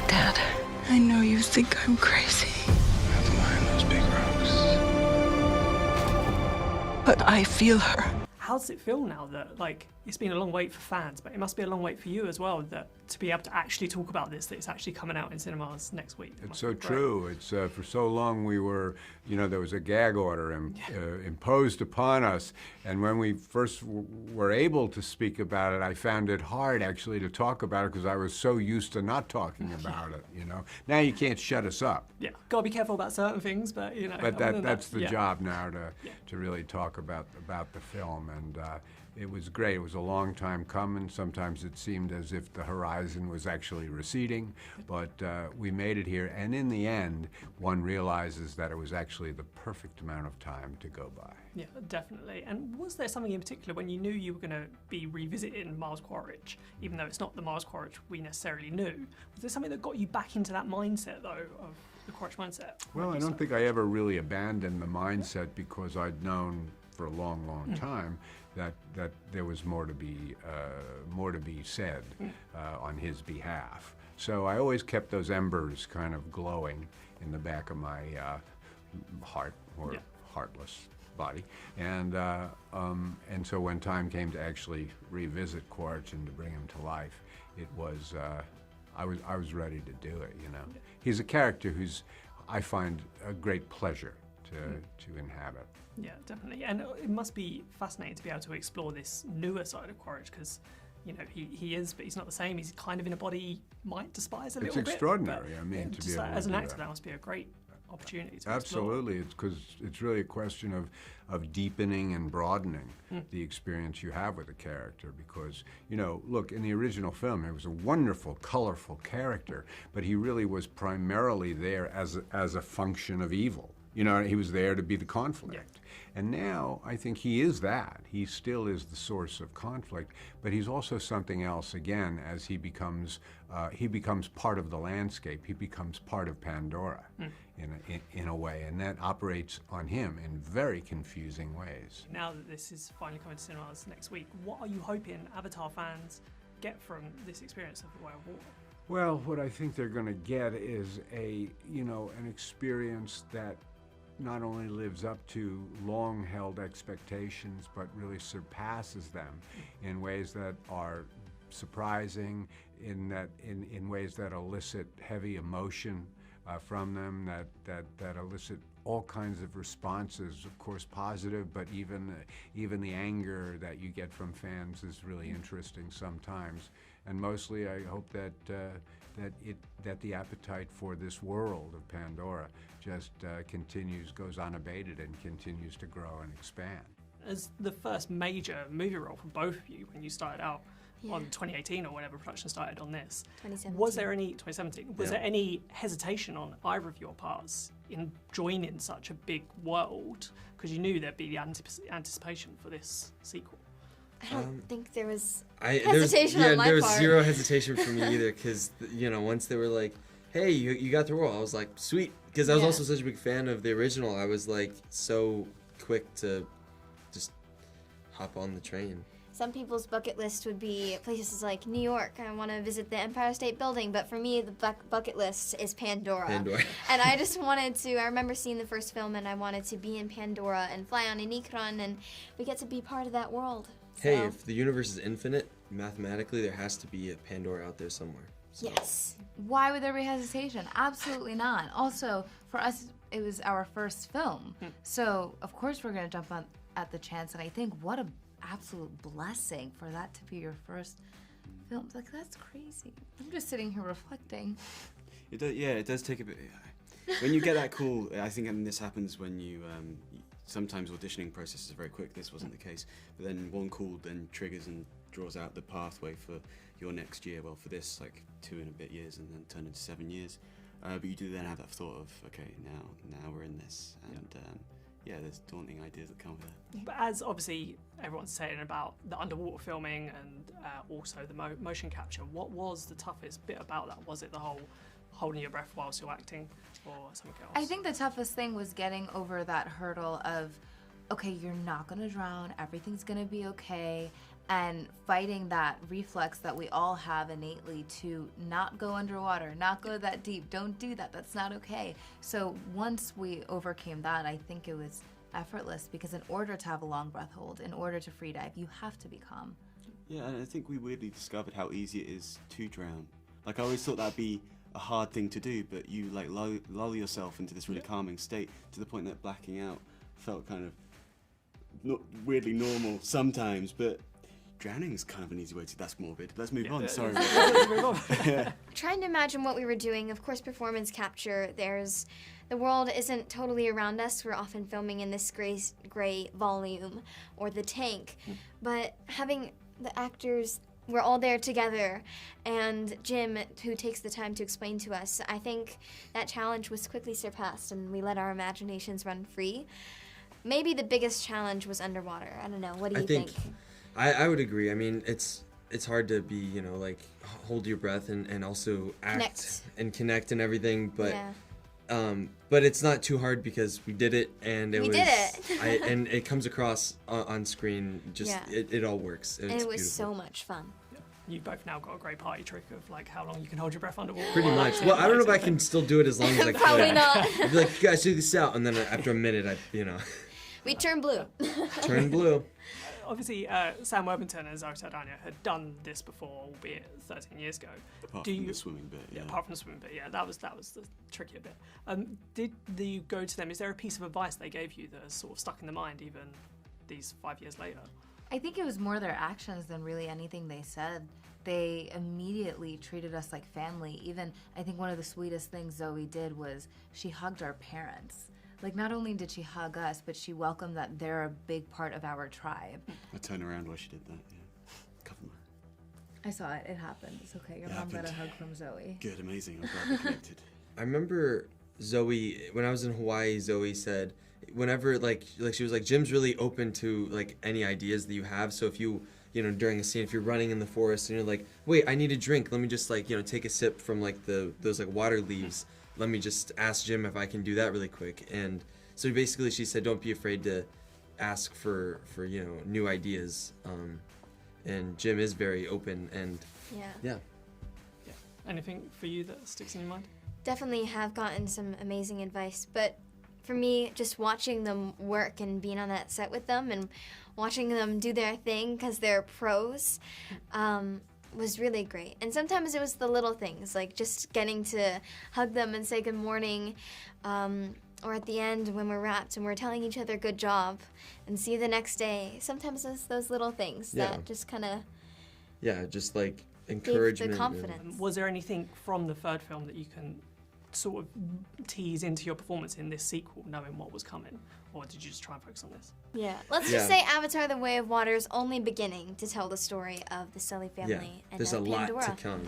Dad. I know you think I'm crazy. That's behind those big rocks. But I feel her. How does it feel now that, like, it's been a long wait for fans, but it must be a long wait for you as well, that to be able to actually talk about this, that it's actually coming out in cinemas next week? It's so true. It's for so long we were, there was a gag order imposed upon us, and when we first were able to speak about it, I found it hard actually to talk about it because I was so used to not talking about it. Now you can't shut us up. Yeah, gotta be careful about certain things, but But that's the job now to really talk about the film, and it was great. It was a long time coming. Sometimes it seemed as if the horizon was actually receding, but we made it here. And in the end, one realizes that it was actually the perfect amount of time to go by. Yeah, definitely. And was there something in particular when you knew you were going to be revisiting Miles Quaritch, even though it's not the Miles Quaritch we necessarily knew? Was there something that got you back into that mindset, though, of the Quaritch mindset? Well, I don't think I ever really abandoned the mindset because I'd known for a long, long time that there was more to be said on his behalf. So I always kept those embers kind of glowing in the back of my heart or heartless body, and so when time came to actually revisit Quaritch and to bring him to life, it was I was ready to do it. He's a character who's I find a great pleasure to inhabit. Yeah, definitely. And it must be fascinating to be able to explore this newer side of Quaritch because, he is, but he's not the same. He's kind of in a body he might despise a little bit. It's extraordinary. To be able to as an do actor, that. that must be a great opportunity to Absolutely. It's because it's really a question of deepening and broadening the experience you have with a character because, look, in the original film, he was a wonderful, colorful character, but he really was primarily there as a function of evil. He was there to be the conflict. Yeah. And now I think he is that. He still is the source of conflict, but he's also something else again as he becomes part of the landscape. He becomes part of Pandora in a way, and that operates on him in very confusing ways. Now that this is finally coming to cinemas next week, what are you hoping Avatar fans get from this experience of The Way of Water? Well, what I think they're going to get is an experience that not only lives up to long-held expectations, but really surpasses them in ways that are surprising, in ways that elicit heavy emotion from them, that elicit all kinds of responses, of course positive, but even the anger that you get from fans is really interesting sometimes. And mostly I hope that the appetite for this world of Pandora just goes unabated and continues to grow and expand. As the first major movie role for both of you when you started out on 2018 or whenever production started on this, 2017. Was there any 2017? Was there any hesitation on either of your parts in joining such a big world because you knew there'd be the anticipation for this sequel? I don't think there was hesitation on my part. There was zero hesitation for me either because, once they were like, hey, you got the role, I was like, sweet. Because I was also such a big fan of the original, I was like so quick to just hop on the train. Some people's bucket list would be places like New York. I want to visit the Empire State Building, but for me, the bucket list is Pandora. And I just wanted to, I remember seeing the first film and I wanted to be in Pandora and fly on a Nickelodeon and we get to be part of that world. Hey, if the universe is infinite, mathematically, there has to be a Pandora out there somewhere. So. Yes. Why would there be hesitation? Absolutely not. Also, for us, it was our first film. So, of course, we're going to jump on at the chance. And I think what a absolute blessing for that to be your first film. Like, that's crazy. I'm just sitting here reflecting. It does, it does take a bit. When you get that call, I think this happens when you, sometimes auditioning process is very quick. This wasn't the case. But then one call then triggers and draws out the pathway for your next year. Well, for this, like 2 and a bit years and then turn into 7 years. But you do then have that thought of, okay, now we're in this. And there's daunting ideas that come with it. But as obviously everyone's saying about the underwater filming and also the motion capture, what was the toughest bit about that? Was it the whole holding your breath whilst you're acting or something else? I think the toughest thing was getting over that hurdle of, okay, you're not gonna drown, everything's gonna be okay, and fighting that reflex that we all have innately to not go underwater, not go that deep, don't do that, that's not okay. So once we overcame that, I think it was effortless, because in order to have a long breath hold, in order to free dive, you have to be calm. Yeah, and I think we weirdly discovered how easy it is to drown. Like, I always thought that'd be a hard thing to do, but you like lull yourself into this really calming state to the point that blacking out felt kind of not weirdly normal sometimes, but drowning is kind of an easy way to. That's morbid. Let's move on. Sorry. Let's move on. Trying to imagine what we were doing, of course, performance capture. The world isn't totally around us. We're often filming in this gray volume or the tank, but having the actors, we're all there together, and Jim, who takes the time to explain to us, I think that challenge was quickly surpassed, and we let our imaginations run free. Maybe the biggest challenge was underwater. I don't know. What do you think? I would agree. I mean, it's hard to be, like, hold your breath and also act and connect and everything, but but it's not too hard because we did it, and we did it. And it comes across on screen. Just it all works. And it was so much fun. You've both now got a great party trick of like how long you can hold your breath underwater. Pretty much. Well, I don't know if I can still do it as long as I could. Probably not. I'd be like, you guys do this out, and then after a minute, We turn blue. Turn blue. Obviously, Sam Worthington, as I said earlier, had done this before, albeit 13 years ago. Apart from the swimming bit, yeah. Apart from the swimming bit, yeah, that was the trickier bit. Did you go to them? Is there a piece of advice they gave you that has sort of stuck in the mind even these 5 years later? I think it was more their actions than really anything they said. They immediately treated us like family. Even, I think one of the sweetest things Zoe did was she hugged our parents. Like, not only did she hug us, but she welcomed that they're a big part of our tribe. I turned around while she did that, yeah. Cover my... I saw it. It happened. It's okay. Your mom got a hug from Zoe. Good, amazing. I'm glad we connected. I remember Zoe, when I was in Hawaii, Zoe said, whenever, like she was like, Jim's really open to, like, any ideas that you have. So if you during a scene, if you're running in the forest and you're like, wait, I need a drink. Let me just, like, take a sip from, like, those, like, water leaves. Let me just ask Jim if I can do that really quick. And so basically she said, don't be afraid to ask for new ideas. And Jim is very open, and yeah. Anything for you that sticks in your mind? Definitely have gotten some amazing advice, but for me, just watching them work and being on that set with them and watching them do their thing because they're pros, was really great. And sometimes it was the little things, like just getting to hug them and say good morning, or at the end when we're wrapped and we're telling each other good job and see you the next day. Sometimes it's those little things that just kind of just like encouragement. The confidence. Was there anything from the third film that you can sort of tease into your performance in this sequel, knowing what was coming? Or did you just try and focus on this? Yeah. Let's just say Avatar: The Way of Water is only beginning to tell the story of the Sully family and there's a Pandora. lot to come.